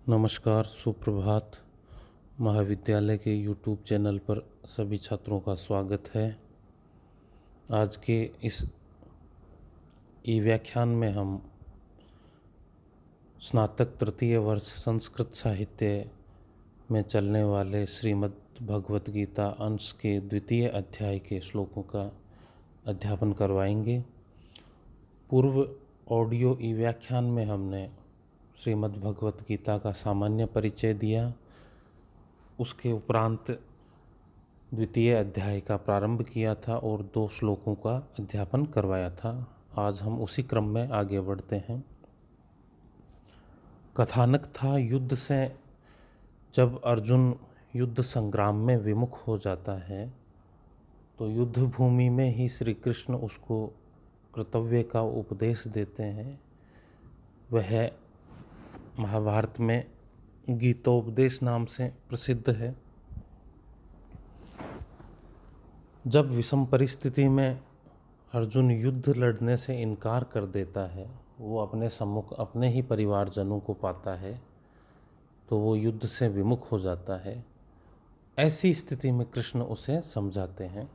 नमस्कार, सुप्रभात। महाविद्यालय के यूट्यूब चैनल पर सभी छात्रों का स्वागत है। आज के इस ई व्याख्यान में हम स्नातक तृतीय वर्ष संस्कृत साहित्य में चलने वाले श्रीमद् भगवत गीता अंश के द्वितीय अध्याय के श्लोकों का अध्यापन करवाएंगे। पूर्व ऑडियो ई व्याख्यान में हमने श्रीमद् भगवत गीता का सामान्य परिचय दिया। उसके उपरांत द्वितीय अध्याय का प्रारंभ किया था और 2 श्लोकों का अध्यापन करवाया था। आज हम उसी क्रम में आगे बढ़ते हैं। कथानक था युद्ध से जब अर्जुन युद्ध संग्राम में विमुख हो जाता है तो युद्ध भूमि में ही श्री कृष्ण उसको कर्तव्य का उपदेश देते हैं। वह महाभारत में गीतोपदेश नाम से प्रसिद्ध है। जब विषम परिस्थिति में अर्जुन युद्ध लड़ने से इनकार कर देता है, वो अपने सम्मुख अपने ही परिवारजनों को पाता है तो वो युद्ध से विमुख हो जाता है। ऐसी स्थिति में कृष्ण उसे समझाते हैं।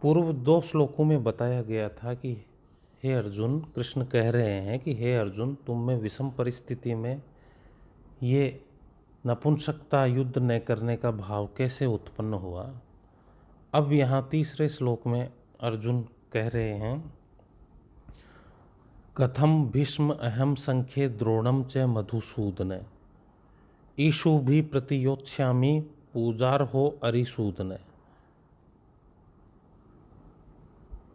पूर्व 2 श्लोकों में बताया गया था कि हे अर्जुन, कृष्ण कह रहे हैं कि हे अर्जुन, तुम में विषम परिस्थिति में ये नपुंसकता युद्ध न करने का भाव कैसे उत्पन्न हुआ। अब यहाँ तीसरे श्लोक में अर्जुन कह रहे हैं, कथम भीष्म अहम संख्ये द्रोणम च मधुसूदन ईशु भी प्रतियोत्स्यामि पूजार हो अरिसूदन।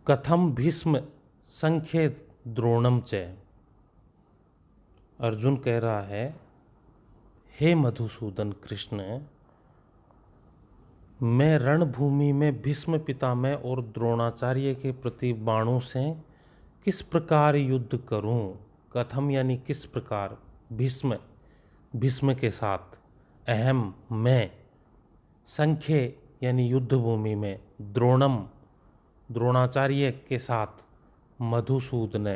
कथम भीष्म संख्ये द्रोणम च, अर्जुन कह रहा है, हे मधुसूदन कृष्ण, मैं रणभूमि में भीष्म पितामह और द्रोणाचार्य के प्रति बाणों से किस प्रकार युद्ध करूं। कथम यानी किस प्रकार, भीष्म के साथ, अहम मैं, संख्ये यानी युद्ध भूमि में, द्रोणाचार्य के साथ, मधुसूदन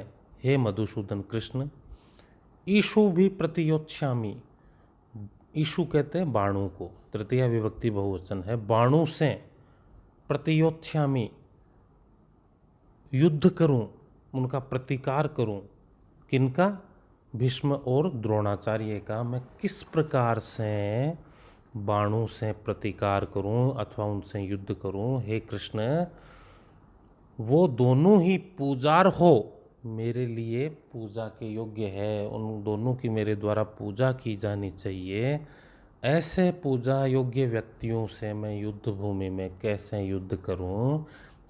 हे मधुसूदन कृष्ण, ईशु भी प्रतियोत्स्यामि, ईशु कहते हैं बाणों को, तृतीया विभक्ति बहुवचन है, बाणों से, प्रतियोत्स्यामि युद्ध करूं, उनका प्रतिकार करूं। किनका? भीष्म और द्रोणाचार्य का मैं किस प्रकार से बाणों से प्रतिकार करूं अथवा उनसे युद्ध करूं। हे कृष्ण, वो दोनों ही पूजार हो, मेरे लिए पूजा के योग्य है, उन दोनों की मेरे द्वारा पूजा की जानी चाहिए। ऐसे पूजा योग्य व्यक्तियों से मैं युद्ध भूमि में कैसे युद्ध करूं।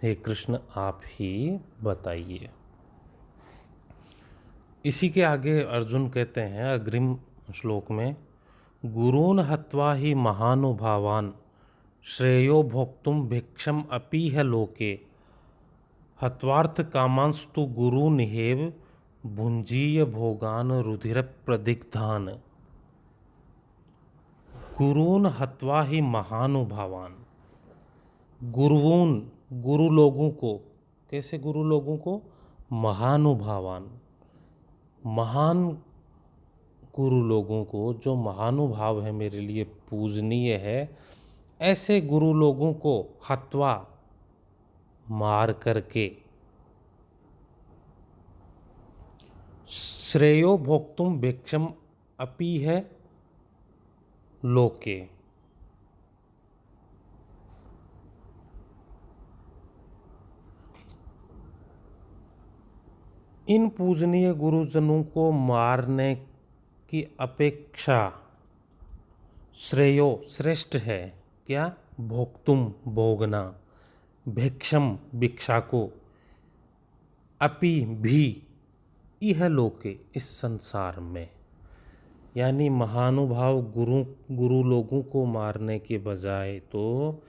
हे कृष्ण, आप ही बताइए। इसी के आगे अर्जुन कहते हैं अग्रिम श्लोक में, गुरून् हत्वा ही महानुभावान् श्रेयो भोक्तुम भिक्षम अपीह लोके हत्वार्थ कामांस्तु गुरु निहेव भुंजीय भोगान रुधिर प्रदिग्धान। गुरून् हत्वा ही महानुभावान, गुरुऊन गुरु लोगों को, कैसे गुरु लोगों को? महानुभावान, महान गुरु लोगों को, जो महानुभाव है, मेरे लिए पूजनीय है, ऐसे गुरु लोगों को हत्वा मार करके, श्रेयो भोक्तुम भिक्षम अपी है लोके, इन पूजनीय गुरुजनों को मारने की अपेक्षा श्रेयो श्रेष्ठ है। क्या? भोक्तुम भोगना, भिक्षम भिक्षा को, अपि भी, इह लोके इस संसार में, यानी महानुभाव गुरु लोगों को मारने के बजाय तो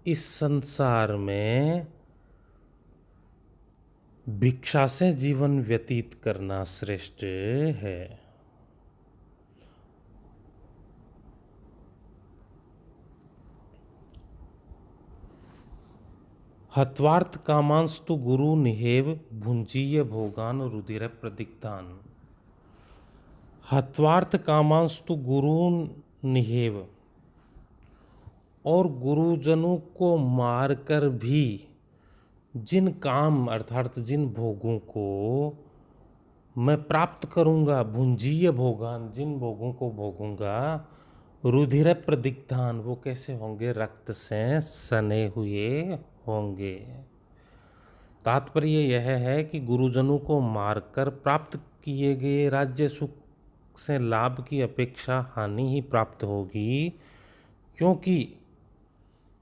इस संसार में भिक्षा से जीवन व्यतीत करना श्रेष्ठ है। हत्वार्थ कामांस्तु गुरु निहेव भुंजीय भोगान रुधिर प्रदिग्धान। हत्वार्थ कामांस्तु गुरून् निहेव, और गुरुजनों को मारकर भी जिन काम अर्थात जिन भोगों को मैं प्राप्त करूंगा, भुंजीय भोगान, जिन भोगों को भोगूंगा, रुधिर प्रदिग्धान, वो कैसे होंगे? रक्त से सने हुए होंगे। तात्पर्य यह है कि गुरुजनों को मारकर प्राप्त किए गए राज्य सुख से लाभ की अपेक्षा हानि ही प्राप्त होगी, क्योंकि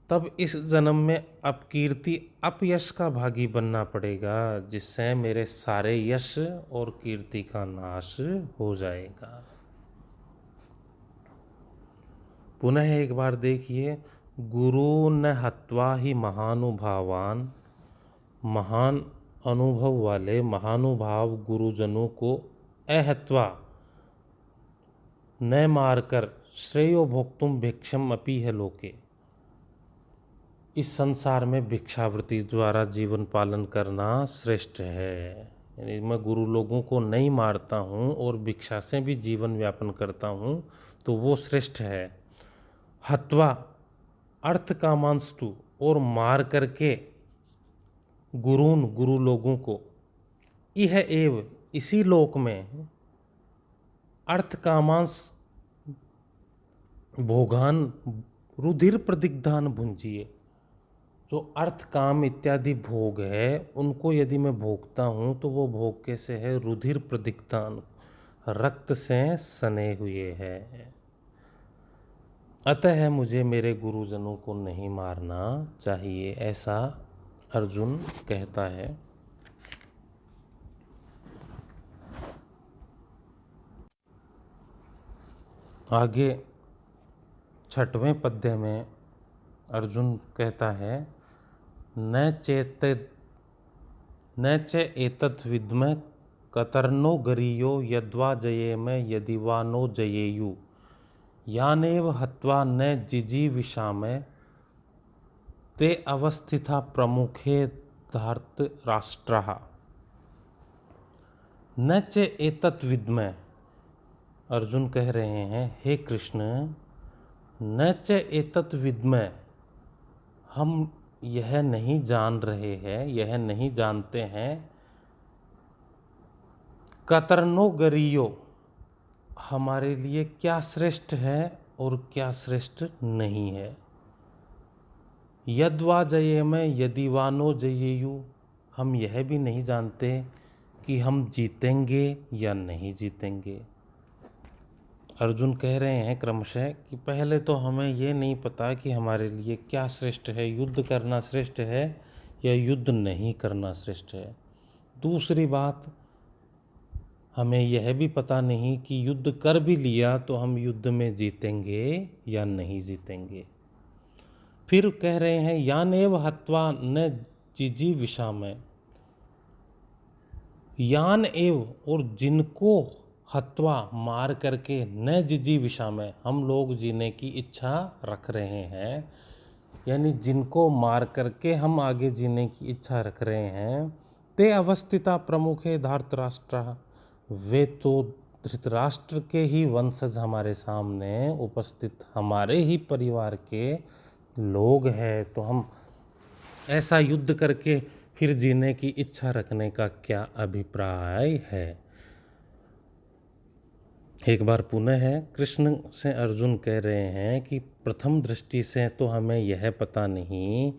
तब इस जन्म में अपकीर्ति अपयश का भागी बनना पड़ेगा, जिससे मेरे सारे यश और कीर्ति का नाश हो जाएगा। पुनः एक बार देखिए, गुरु न हत्वा ही महानुभावान, महान अनुभव वाले महानुभाव गुरुजनों को अहत्वा, न मारकर, श्रेयो भोक्तुम भिक्षम अपि है लोके, इस संसार में भिक्षावृत्ति द्वारा जीवन पालन करना श्रेष्ठ है। यानी मैं गुरु लोगों को नहीं मारता हूँ और भिक्षा से भी जीवन व्यापन करता हूँ, तो वो श्रेष्ठ है। हत्वा अर्थ कामांस्तु, और मार करके गुरून, गुरु लोगों को, यह एव, इसी लोक में, अर्थ कामांस भोगान रुधिर प्रदिग्धान भुंजिए, जो अर्थ काम इत्यादि भोग है उनको यदि मैं भोगता हूँ तो वो भोग कैसे है? रुधिर प्रदिग्धान, रक्त से सने हुए है। अतः मुझे मेरे गुरुजनों को नहीं मारना चाहिए, ऐसा अर्जुन कहता है। आगे 6वें पद्य में अर्जुन कहता है, न च एतत् विद्मः कतर्नो गरीयो यद्वा जयेम यदि वा नो जयेयु, यानेव हत्वा न जिजीविषामः ते अवस्थिता प्रमुखे धार्तराष्ट्रः। न च एतत् विद्मः, अर्जुन कह रहे हैं, हे कृष्ण, न च एतत् विद्मः, हम यह नहीं जान रहे हैं, यह नहीं जानते हैं, कतरनो गरीयो, हमारे लिए क्या श्रेष्ठ है और क्या श्रेष्ठ नहीं है। यद्वा जयेम यदि वा नो जयेयु, हम यह भी नहीं जानते कि हम जीतेंगे या नहीं जीतेंगे। अर्जुन कह रहे हैं क्रमशः कि पहले तो हमें ये नहीं पता कि हमारे लिए क्या श्रेष्ठ है, युद्ध करना श्रेष्ठ है या युद्ध नहीं करना श्रेष्ठ है। दूसरी बात, हमें यह भी पता नहीं कि युद्ध कर भी लिया तो हम युद्ध में जीतेंगे या नहीं जीतेंगे। फिर कह रहे हैं, यानेव हत्वा न जिजी विषामः, यान एव, और जिनको हत्वा मार करके, न जिजी विषामः, हम लोग जीने की इच्छा रख रहे हैं, यानी जिनको मार करके हम आगे जीने की इच्छा रख रहे हैं, ते अवस्थिता प्रमुखे धार्तराष्ट्र, वे तो धृतराष्ट्र के ही वंशज हमारे सामने उपस्थित हमारे ही परिवार के लोग हैं, तो हम ऐसा युद्ध करके फिर जीने की इच्छा रखने का क्या अभिप्राय है। एक बार पुनः है, कृष्ण से अर्जुन कह रहे हैं कि प्रथम दृष्टि से तो हमें यह पता नहीं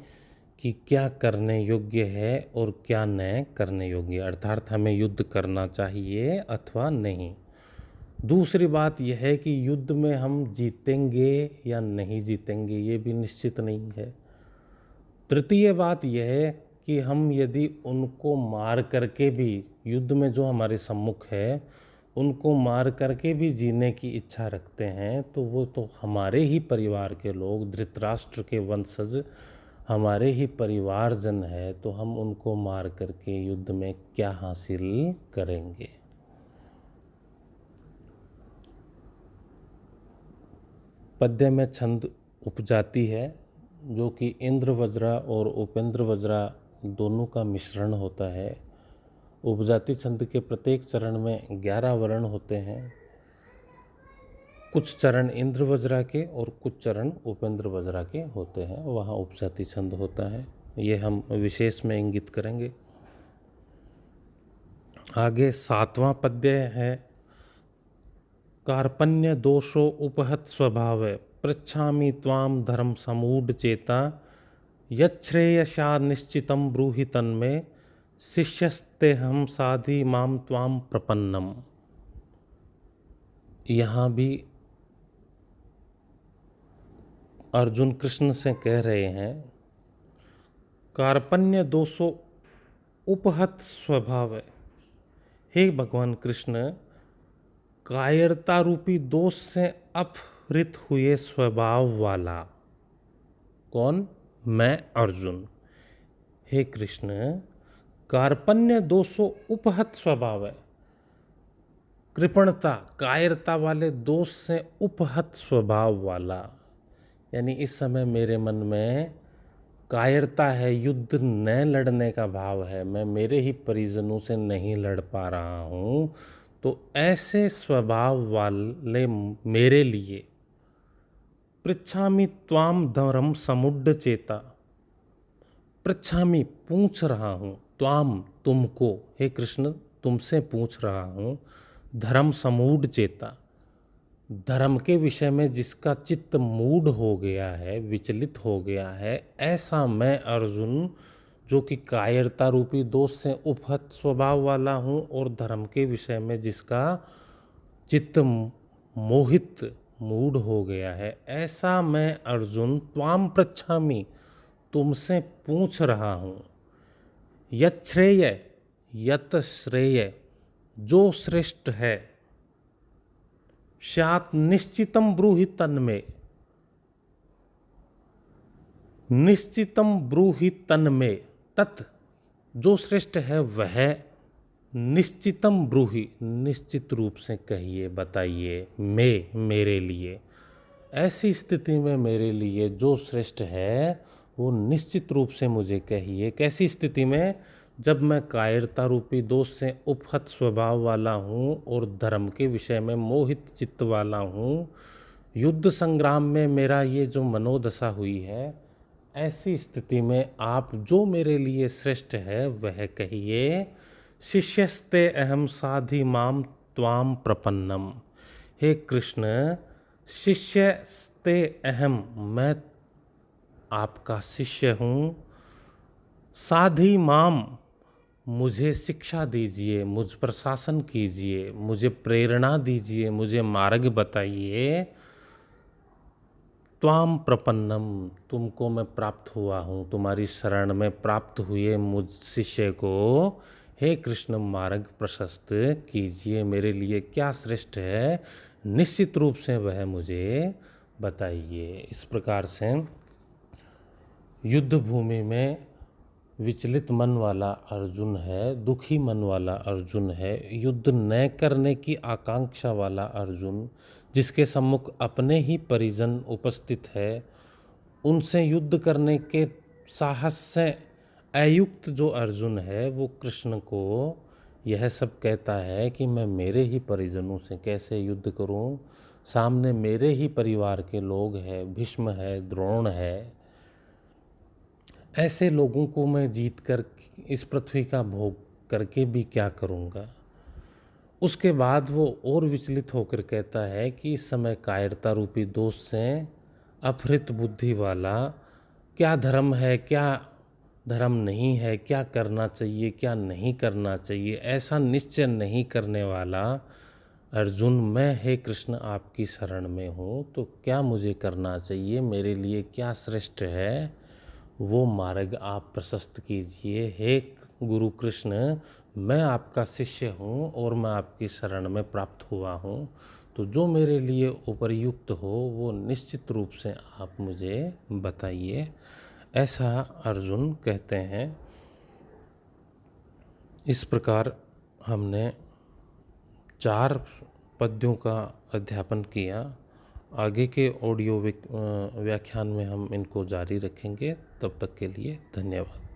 कि क्या करने योग्य है और क्या न करने योग्य, अर्थात हमें युद्ध करना चाहिए अथवा नहीं। दूसरी बात यह है कि युद्ध में हम जीतेंगे या नहीं जीतेंगे, ये भी निश्चित नहीं है। तृतीय बात यह है कि हम यदि उनको मार करके भी, युद्ध में जो हमारे सम्मुख है उनको मार करके भी जीने की इच्छा रखते हैं, तो वो तो हमारे ही परिवार के लोग, धृतराष्ट्र के वंशज हमारे ही परिवारजन है, तो हम उनको मार करके युद्ध में क्या हासिल करेंगे। पद्य में छंद उपजाति है जो कि इंद्र वज्रा और उपेंद्र वज्रा दोनों का मिश्रण होता है। उपजाति छंद के प्रत्येक चरण में 11 वर्ण होते हैं कुछ चरण इंद्र वज्रा के और कुछ चरण उपेंद्र वज्रा के होते हैं, वहाँ उपजाति छंद होता है। ये हम विशेष में इंगित करेंगे। आगे 7वां पद्य है, कार्पण्य दोषो उपहत स्वभाव पृच्छामि त्वाम धर्म समूढ़ चेता यच्छ्रेयसा निश्चितं ब्रूहि तन्मे शिष्यस्ते हम साधि माम त्वाम प्रपन्नम। यहाँ भी अर्जुन कृष्ण से कह रहे हैं, कार्पण्य दोषो उपहत स्वभाव है, हे भगवान कृष्ण, कायरता रूपी दोष से अपहृत हुए स्वभाव वाला। कौन? मैं अर्जुन। हे कृष्ण, कार्पण्य दोषो उपहत स्वभाव है, कृपणता कायरता वाले दोष से उपहत स्वभाव वाला, यानी इस समय मेरे मन में कायरता है, युद्ध न लड़ने का भाव है, मैं मेरे ही परिजनों से नहीं लड़ पा रहा हूँ। तो ऐसे स्वभाव वाले मेरे लिए पृच्छामि त्वाम धर्म समुढ़ चेता, पृच्छामि पूछ रहा हूँ, त्वाम तुमको, हे कृष्ण तुमसे पूछ रहा हूँ, धर्म समूढ़ चेता, धर्म के विषय में जिसका चित्त मूढ़ हो गया है, विचलित हो गया है, ऐसा मैं अर्जुन जो कि कायरता रूपी दोष से उपहत स्वभाव वाला हूँ और धर्म के विषय में जिसका चित्त मोहित मूढ़ हो गया है, ऐसा मैं अर्जुन त्वाम पृच्छामि तुमसे पूछ रहा हूँ। यत् श्रेय, यत श्रेय, जो श्रेष्ठ है, स्यात् निश्चितम ब्रूहि तन्मे, निश्चितम ब्रूहि तन्मे, तत् जो श्रेष्ठ है वह निश्चितम ब्रूहि, निश्चित रूप से कहिए, बताइए, मेरे लिए। ऐसी स्थिति में मेरे लिए जो श्रेष्ठ है वो निश्चित रूप से मुझे कहिए। कैसी स्थिति में? जब मैं कायरता रूपी दोष से उपहत स्वभाव वाला हूँ और धर्म के विषय में मोहित चित्त वाला हूँ, युद्ध संग्राम में मेरा ये जो मनोदशा हुई है, ऐसी स्थिति में आप जो मेरे लिए श्रेष्ठ है वह कहिए। शिष्यस्ते अहम साधि माम त्वाम प्रपन्नम, हे कृष्ण, शिष्यस्ते अहम, मैं आपका शिष्य हूँ, साधि माम, मुझे शिक्षा दीजिए, मुझ पर शासन कीजिए, मुझे प्रेरणा दीजिए, मुझे मार्ग बताइए। त्वाम प्रपन्नम, तुमको मैं प्राप्त हुआ हूँ, तुम्हारी शरण में प्राप्त हुए मुझ शिष्य को हे कृष्ण मार्ग प्रशस्त कीजिए। मेरे लिए क्या श्रेष्ठ है, निश्चित रूप से वह मुझे बताइए। इस प्रकार से युद्ध भूमि में विचलित मन वाला अर्जुन है, दुखी मन वाला अर्जुन है, युद्ध न करने की आकांक्षा वाला अर्जुन, जिसके सम्मुख अपने ही परिजन उपस्थित है, उनसे युद्ध करने के साहस से अयुक्त जो अर्जुन है, वो कृष्ण को यह सब कहता है कि मैं मेरे ही परिजनों से कैसे युद्ध करूं, सामने मेरे ही परिवार के लोग हैं, भीष्म है, द्रोण है, ऐसे लोगों को मैं जीत कर इस पृथ्वी का भोग करके भी क्या करूँगा। उसके बाद वो और विचलित होकर कहता है कि इस समय कायरता रूपी दोष से अपहृत बुद्धि वाला क्या धर्म है, क्या धर्म नहीं है, क्या करना चाहिए, क्या नहीं करना चाहिए, ऐसा निश्चय नहीं करने वाला अर्जुन मैं हे कृष्ण आपकी शरण में हूँ, तो क्या मुझे करना चाहिए, मेरे लिए क्या श्रेष्ठ है, वो मार्ग आप प्रशस्त कीजिए। हे गुरु कृष्ण, मैं आपका शिष्य हूँ और मैं आपकी शरण में प्राप्त हुआ हूँ, तो जो मेरे लिए उपयुक्त हो वो निश्चित रूप से आप मुझे बताइए। ऐसा अर्जुन कहते हैं। इस प्रकार हमने 4 पद्यों का अध्यापन किया। आगे के ऑडियो व्याख्यान में हम इनको जारी रखेंगे। तब तक के लिए धन्यवाद।